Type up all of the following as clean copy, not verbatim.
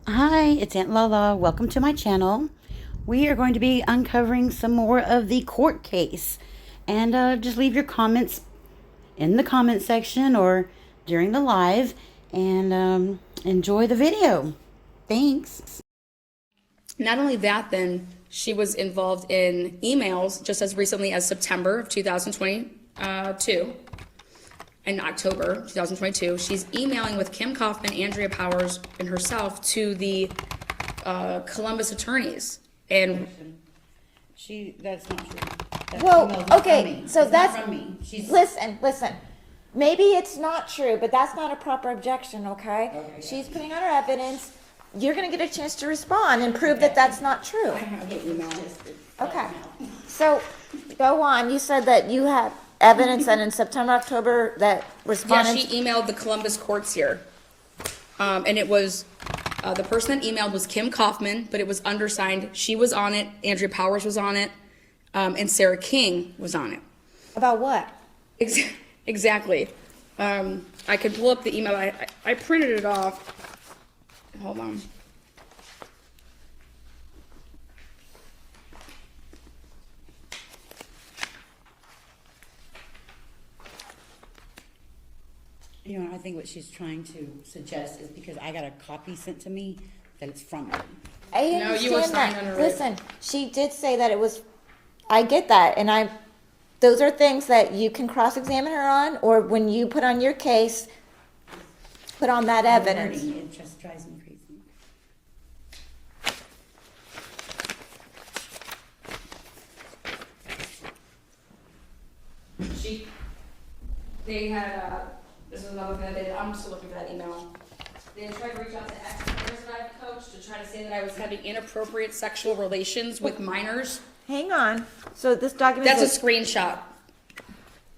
Hi, it's Aunt LaLa. Welcome to my channel. We are going to be uncovering some more of the court case. And just leave your comments in the comment section or during the live. And enjoy the video. Thanks. Not only that, then she was involved in emails just as recently as September of 2022. In October 2022, she's emailing with Kim Kaufman, Andrea Powers, and herself to the Columbus attorneys. And That's not true. That email's Well, not from okay, me. so It's not that's, from me. listen. Maybe it's not true, but that's not a proper objection, okay? She's putting on her evidence. You're gonna get a chance to respond and prove that that's not true. I have the email. Okay, so go on. You said that you have evidence that in September, October, that Yeah, respondents. she emailed the Columbus courts here. And it was, the person that emailed was Kim Kaufman, but it was undersigned. She was on it, Andrea Powers was on it, and Sarah King was on it. About what? Exactly. I could pull up the email. I printed it off. Hold on. You know, I think what she's trying to suggest is because I got a copy sent to me that it's from me. I No, you were understand signed that. under it. Listen, she did say that it was, I get that, and those are things that you can cross-examine her on, or when you put on your case, put on that evidence. It just drives me crazy. They had, this is another thing that they did. I'm still looking for that email. They tried to reach out to ex-players that I've coached to try to say that I was having inappropriate sexual relations with minors. Hang on. So this document That's a is, screenshot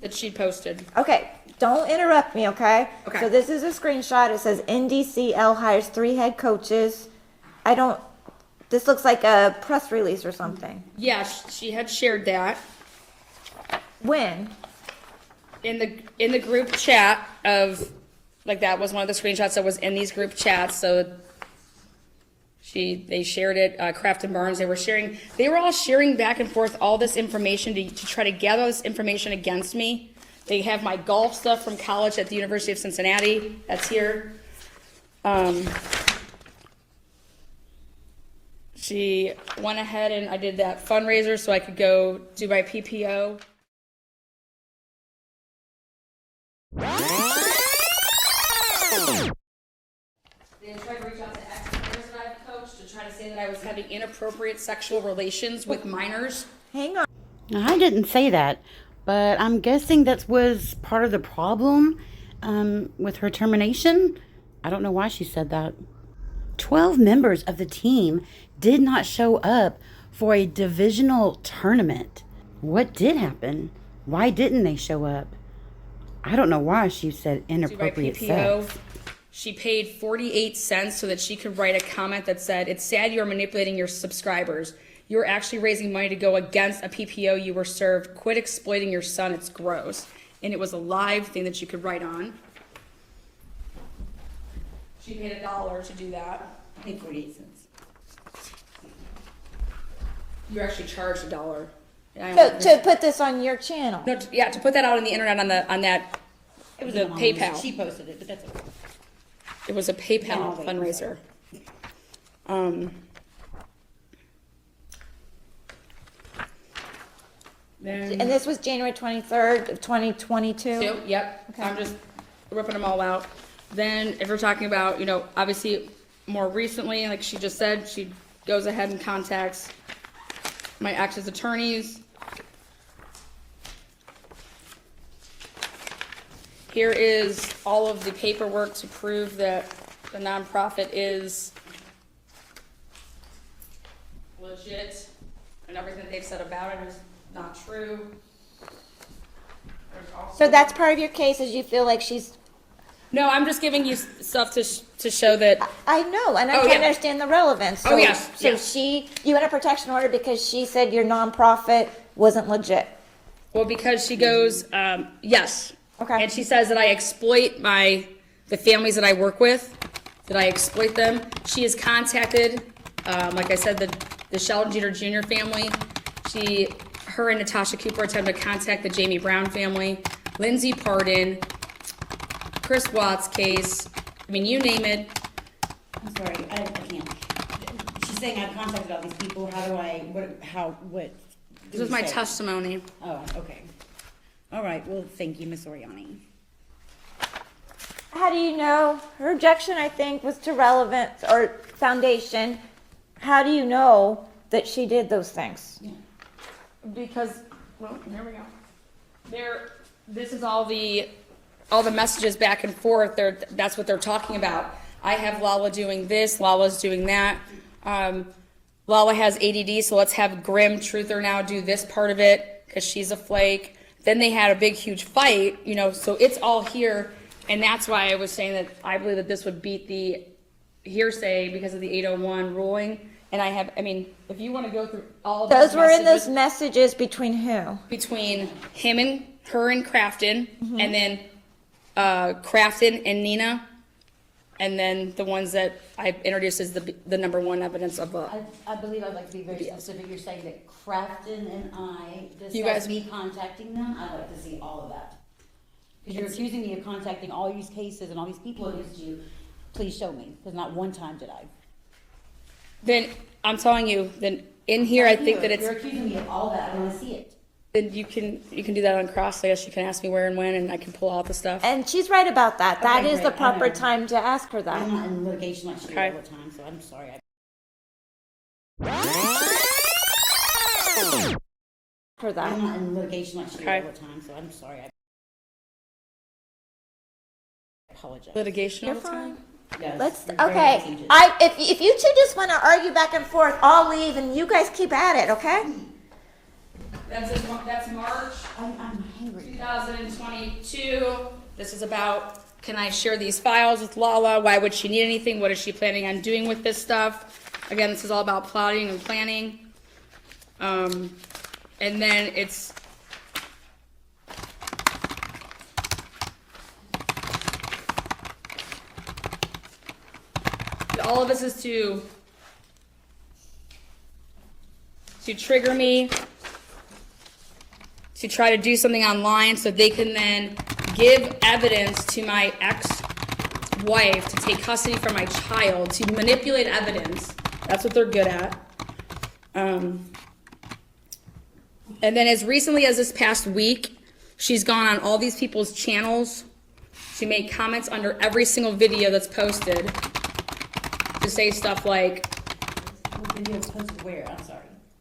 that she posted. okay, don't interrupt me, okay? Okay. So this is a screenshot. It says NDCL hires 3 head coaches. This looks like a press release or something. Yeah, she had shared that When? in the group chat of, like, that was one of the screenshots that was in these group chats. So they shared it, Kraft and Burns, they were all sharing back and forth all this information to try to gather this information against me. They have my golf stuff from college at the University of Cincinnati, that's here. She went ahead and I did that fundraiser so I could go do my PPO. They tried to reach out to ex-players that I've coached to try to say that I was having inappropriate sexual relations with minors. Hang on. Now, I didn't say that, but I'm guessing that was part of the problem with her termination. I don't know why she said that. 12 members of the team did not show up for a divisional tournament. What did happen? Why didn't they show up? I don't know why she said Do my inappropriate PPO. sex. She paid 48 cents so that she could write a comment that said, "It's sad you're manipulating your subscribers. You're actually raising money to go against a PPO you were served. Quit exploiting your son. It's gross." And it was a live thing that you could write on. She paid $1 to do that. I think 48 cents. You actually charged $1. To put this on your channel. No, to put that out on the internet on that, It was the anonymous. PayPal. She posted it, but that's okay. It was a PayPal wait, fundraiser. Then And this was January 23rd of 2022? two, yep. Okay. I'm just ripping them all out. Then if we're talking about, obviously more recently, like she just said, she goes ahead and contacts my ex's attorneys. Here is all of the paperwork to prove that the nonprofit is legit and everything they've said about it is not true. There's also So that's part of your case, is you feel like she's, No, I'm just giving you stuff to show that. I know, and I Oh, can yeah. understand the relevance. Oh, So- yes, So yes. you had a protection order because she said your nonprofit wasn't legit. Well, because she goes, yes. Okay. And she says that I exploit the families that I work with, that I exploit them. She has contacted, like I said, the Sheldon Jeter Jr. family. Her and Natasha Cooper attempted to contact the Jamie Brown family, Lindsey Pardon, Chris Watts case. I mean, you name it. I'm sorry, I can't. She's saying I've contacted all these people. How do I, what? This was my testimony. Oh, okay. All right, well, thank you, Miss Oriani. How do you know? Her objection, I think, was to relevance or foundation. How do you know that she did those things? Yeah. Because, well, there we go. This is all the messages back and forth. That's what they're talking about. I have LaLa doing this, LaLa's doing that. LaLa has ADD, so let's have Grim Truther now do this part of it because she's a flake. Then they had a big, huge fight, so it's all here. And that's why I was saying that I believe that this would beat the hearsay because of the 801 ruling. And if you want to go through all of Those were in those messages between who? Between her and Crafton, and then Crafton and Nina, and then the ones that I introduced as the number one evidence of I believe I'd like to be very specific. You're saying that Crafton and I guys- me contacting them. I'd like to see all of that. Because you're accusing me of contacting all these cases and all these people against you. Please show me, because not one time did I. Then I'm telling you, then in here I think that You're accusing me of all that. I want to see it. then you can do that on cross. I guess you can ask me where and when, and I can pull out the stuff. And she's right about that. That Okay, is the great. I proper know. time to ask her that. I'm not in litigation like she Okay. all the time, so I'm sorry. For that. I'm not in litigation like she Okay. all the time, so I'm sorry. I apologize. Litigation all You're the time. fine. Yes, Let's, you're very okay. litigious. If you two just want to argue back and forth, I'll leave and you guys keep at it, okay? That's March I'm hungry. 2022. This is about, can I share these files with LaLa? Why would she need anything? What is she planning on doing with this stuff? Again, this is all about plotting and planning. And then it's all of this is to trigger me to try to do something online so they can then give evidence to my ex-wife to take custody for my child, to manipulate evidence. That's what they're good at. And then as recently as this past week, she's gone on all these people's channels. She made comments under every single video that's posted to say stuff like, What video was posted where? I'm sorry.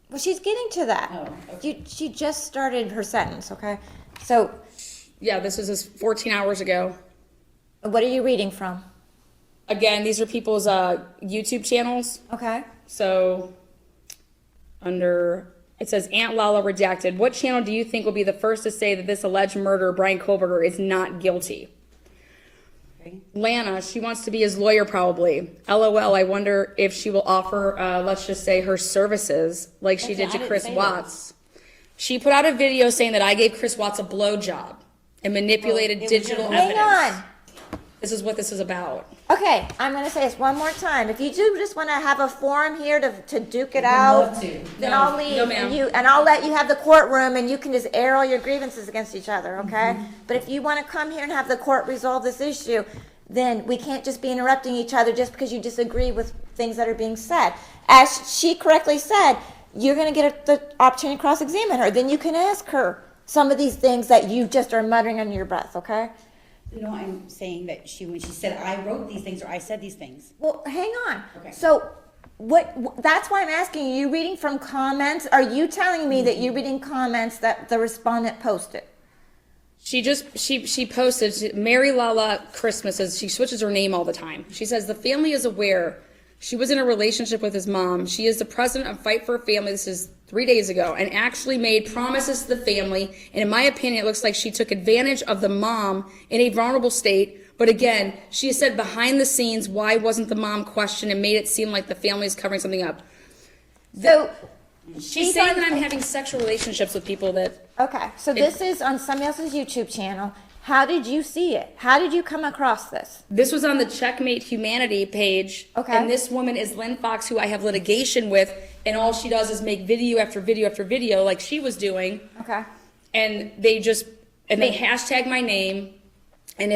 Well, she's getting to that. Oh, okay. She just started her sentence, okay? So, yeah, this was 14 hours ago. what are you reading from? Again, these are people's YouTube channels. Okay. So, it says Aunt LaLa redacted. What channel do you think will be the first to say that this alleged murderer, Brian Kohlberger, is not guilty? Okay. LANA, she wants to be his lawyer probably. LOL, I wonder if she will offer, let's just say, her services like she did I to didn't Chris say Watts. She put out a video saying that I gave Chris Watts a blowjob and manipulated Well, it was digital just- evidence. Hang on. This is what this is about. Okay, I'm going to say this one more time. If you do just want to have a forum here to duke it I'd out, love to. then No, I'll leave no, ma'am. and I'll let you have the courtroom and you can just air all your grievances against each other, okay? Mm-hmm. But if you want to come here and have the court resolve this issue, then we can't just be interrupting each other just because you disagree with things that are being said. As she correctly said, you're going to get the opportunity to cross-examine her. Then you can ask her some of these things that you just are muttering under your breath, okay? No, I'm saying that when she said I wrote these things or I said these things. Well, hang on. Okay. So, that's why I'm asking you, reading from comments? Are you telling me that you're reading comments that the respondent posted? She posted Mary LaLa Christmases. She switches her name all the time. She says the family is aware she was in a relationship with his mom. She is the president of Fight for a Family. This is 3 days ago, and actually made promises to the family. And in my opinion, it looks like she took advantage of the mom in a vulnerable state. But again, she said behind the scenes, why wasn't the mom questioned and made it seem like the family is covering something up? So, She's saying that I'm having sexual relationships with people that. okay, so this is on somebody else's YouTube channel, How did you see it? How did you come across this? This was on the Checkmate Humanity page. Okay. And this woman is Lynn Fox, who I have litigation with, and all she does is make video after video after video like she was doing. Okay. And they hashtag my name, and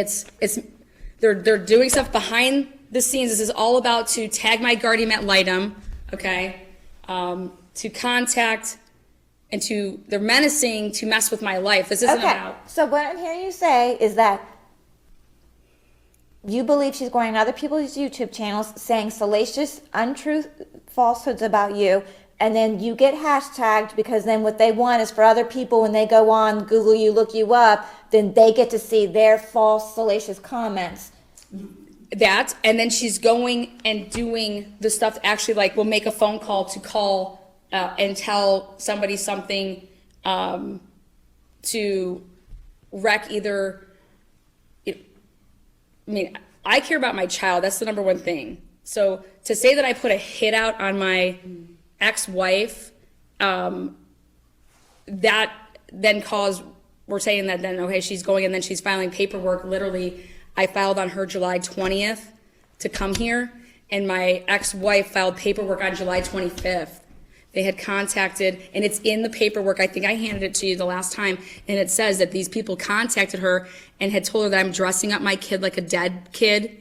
they're doing stuff behind the scenes. This is all about to tag my guardian ad litem, okay? To contact and they're menacing to mess with my life. This isn't about. So what I'm hearing you say is that you believe she's going on other people's YouTube channels saying salacious, untruth falsehoods about you, and then you get hashtagged because then what they want is for other people when they go on, Google you, look you up, then they get to see their false, salacious comments. That, and then she's going and doing the stuff actually like will make a phone call to call and tell somebody something to wreck either. I mean, I care about my child. That's the number one thing. So to say that I put a hit out on my ex-wife, that then caused, we're saying that then, okay, she's going and then she's filing paperwork. Literally, I filed on her July 20th to come here, and my ex-wife filed paperwork on July 25th. They had contacted, and it's in the paperwork. I think I handed it to you the last time, and it says that these people contacted her and had told her that I'm dressing up my kid like a dead kid.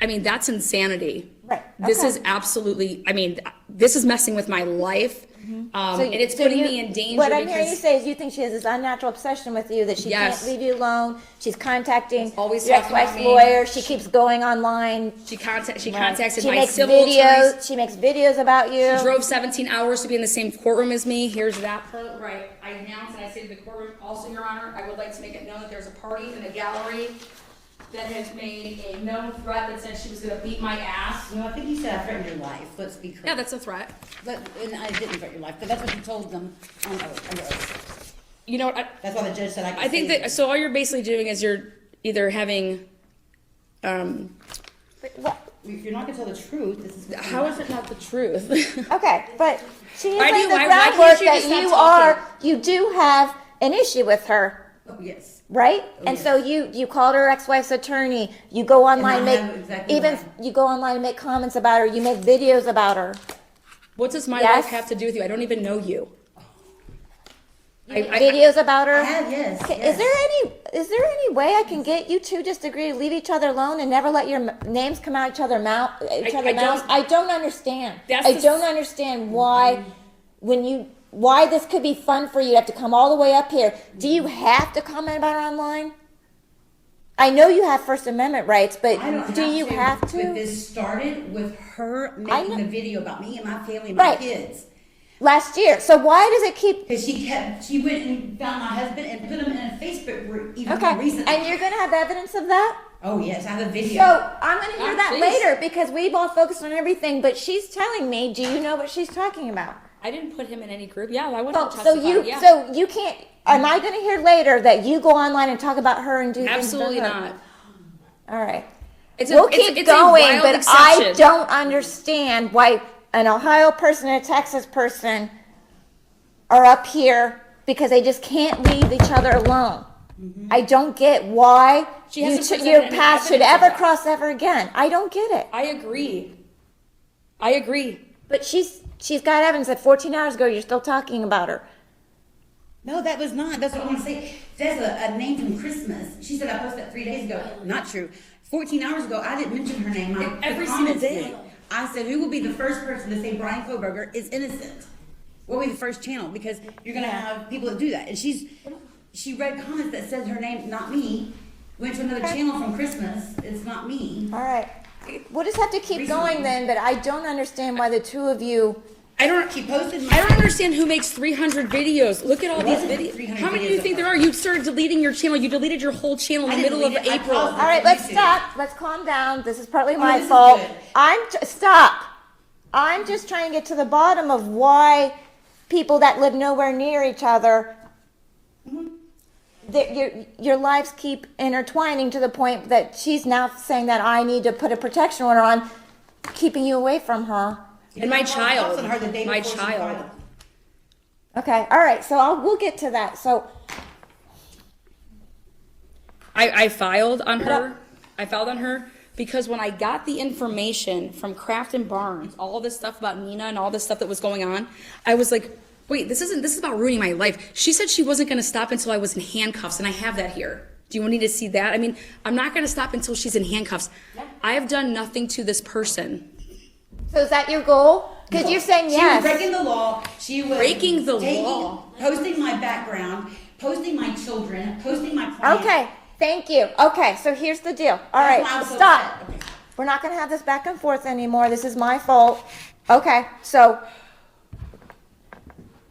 I mean, that's insanity. Right. This Okay. is absolutely, I mean, this is messing with my life, and it's putting me in danger. What I'm hearing you say is you think she has this unnatural obsession with you that she Yes. can't leave you alone. She's contacting Always your talking about ex-wife's me. lawyer. She keeps going online. She contacted She my makes civil attorneys. videos. She makes videos about you. She drove 17 hours to be in the same courtroom as me. Here's that part where I announced and I say to the courtroom, also, Your Honor, I would like to make it known that there's a party in the gallery that has made a known threat that said she was going to beat my ass. No, I think you said I threatened your life. Let's be clear. Yeah, that's a threat. And I didn't threaten your life, but that's what you told them on oath. Under oath. You know what? That's why the judge said I could I think say that, so all you're basically doing is you're either having, What? If you're not going to tell the truth, this is what's how gonna is it not the truth? Okay, but she is Why do laying you- the why can't groundwork you that just stop you do have an issue with her, Oh, yes. right? Oh, and yes. so you called her ex-wife's attorney. You go online and I make know exactly even why. you go online and make comments about her. You make videos about her. What does my Yes. life have to do with you? I don't even know you. Videos about her. I have, yes. Okay, yes. Is there any way I can get you two just to agree to leave each other alone and never let your names come out each other's mouth? I don't understand. That's I the- don't understand why why this could be fun for you to have to come all the way up here. Do you have to comment about her online? I know you have First Amendment rights, but I don't do you have But to? this started with her I making know. a video about me and my family and my Right. kids. Last year. So why does it keep Because she went and found my husband and put him in a Facebook group even okay? more recently. And you're gonna have evidence of that? Oh, yes, I have a video. So I'm going to hear Oh, that please. later because we've all focused on everything. But she's telling me, do you know what she's talking about? I didn't put him in any group. Yeah, I wouldn't Oh, have so testified. so you can't. Am I going to hear later that you go online and talk about her and do Absolutely things about her? not. All right, It's we'll keep a going, wild but exception. I don't understand why an Ohio person and a Texas person are up here because they just can't leave each other alone. I don't get why She hasn't presented your any path should evidence of ever that. cross ever again. I don't get it. I agree. I agree. But she's got evidence that 14 hours ago you're still talking about her. No, that was not. That's what I want to say. There's a name from Christmas. She said I posted that 3 days ago. Not true. 14 hours ago, I didn't mention her name. Every The single comments day. did. I said, who will be the first person to say Brian Koberger is innocent? What will be the first channel? Because you're going to have people that do that. And she read comments that said her name, not me. Went to another channel from Christmas. It's not me. All right. We'll just have to keep Recently. going then, but I don't understand why the two of you. I don't. She posted I don't understand who makes 300 videos. Look at all these wasn't videos. 300 How many do videos you of think her. there are? You started deleting your channel. You deleted your whole channel in I the didn't middle of delete it. I April. paused All right, let's YouTube. stop. Let's calm down. This is partly my this is fault. good. Stop. I'm just trying to get to the bottom of why people that live nowhere near each other, your lives keep intertwining to the point that she's now saying that I need to put a protection order on, keeping you away from her. And my child. On her the day My before she child. filed. Okay, all right. So we'll get to that. So I filed on her. I filed on her because when I got the information from Kraft and Barnes, all this stuff about Nina and all this stuff that was going on, I was like, wait, this is about ruining my life. She said she wasn't going to stop until I was in handcuffs, and I have that here. Do you want me to see that? I mean, I'm not going to stop until she's in handcuffs. I have done nothing to this person. So is that your goal? Because you're saying yes. She was breaking the law. She was Breaking the law. Posting my background, posting my children, posting my clients. Okay, thank you. Okay, so here's the deal. All That's right, why I was so stop. upset. Okay. We're not going to have this back and forth anymore. This is my fault. Okay, so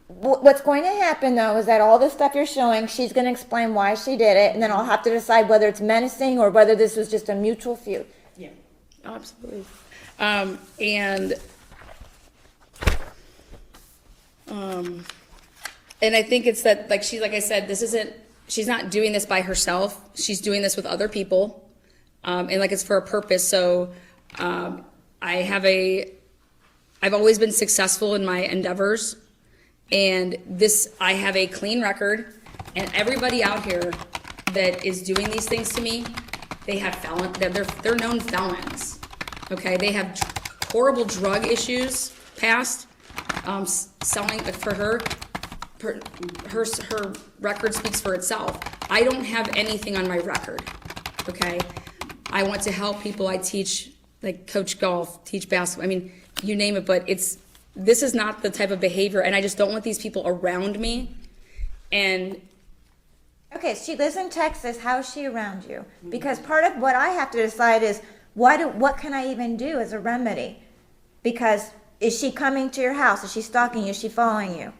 what's going to happen, though, is that all the stuff you're showing, she's going to explain why she did it, and then I'll have to decide whether it's menacing or whether this was just a mutual feud. Yeah. Absolutely. And I think it's that, like I said, she's not doing this by herself. She's doing this with other people. And like it's for a purpose. So, I've always been successful in my endeavors, and I have a clean record, and everybody out here that is doing these things to me, they have they're known felons. Okay. They have horrible drug issues past, selling for her record speaks for itself. I don't have anything on my record. Okay. I want to help people. I teach, like, coach golf, teach basketball. I mean, you name it, but this is not the type of behavior, and I just don't want these people around me. And Okay, she lives in Texas. How is she around you? Because part of what I have to decide is what can I even do as a remedy? Because is she coming to your house? Is she stalking you? Is she following you?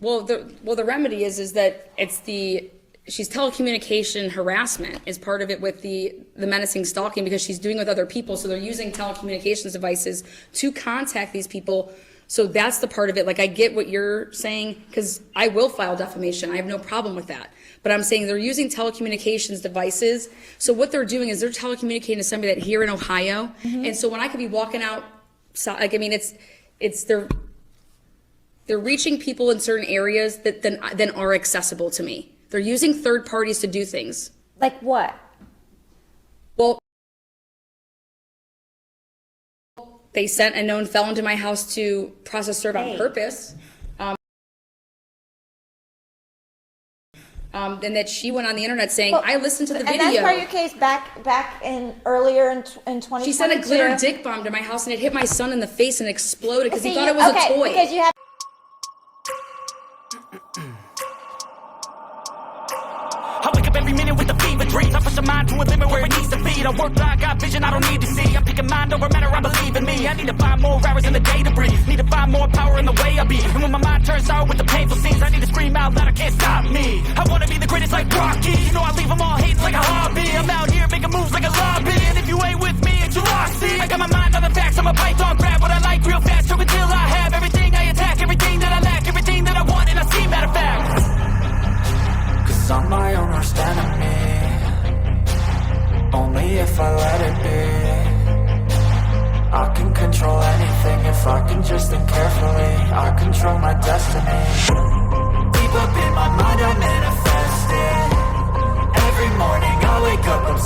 well, the remedy is that she's telecommunication harassment is part of it with the menacing stalking, because she's doing it with other people. So they're using telecommunications devices to contact these people. So that's the part of it. Like, I get what you're saying, because I will file defamation. I have no problem with that. But I'm saying they're using telecommunications devices. So what they're doing is they're telecommunicating to somebody that here in Ohio. And so when I could be walking out, like, I mean, they're reaching people in certain areas that then are accessible to me. They're using third parties to do things. Like what? Well, they sent a known felon to my house to process serve on purpose. And that she went on the internet saying, I listened to the video. And that's part of your case back in earlier in 2022. She sent a glitter dick bomb to my house, and it hit my son in the face and exploded because he thought it was a toy. Because you have I wake up every minute with the fever dreams. I push my mind to a limit where it needs to feed. I work blind, got vision I don't need to see. I'm picking mind over matter, I believe in me. I need to find more hours in the day to breathe. Need to find more power in the way I be. And when my mind turns sour with the painful scenes, I need to scream out loud, I can't stop me. I wanna be the greatest like Rocky. You know I leave them all hating like a hobby. I'm out here making moves like a lobby. And if you ain't with me, it's your loss. See, I got my mind on the facts. I'm a python, grab what I like real fast. So until I have everything, I attack everything that I lack, everything that I want, and I see matter of fact. Cause I'm my own worst enemy. Only if I let it be. I can control anything if I can just think carefully. I control my destiny. Deep up in my mind I manifest it. Every morning I wake up, I'm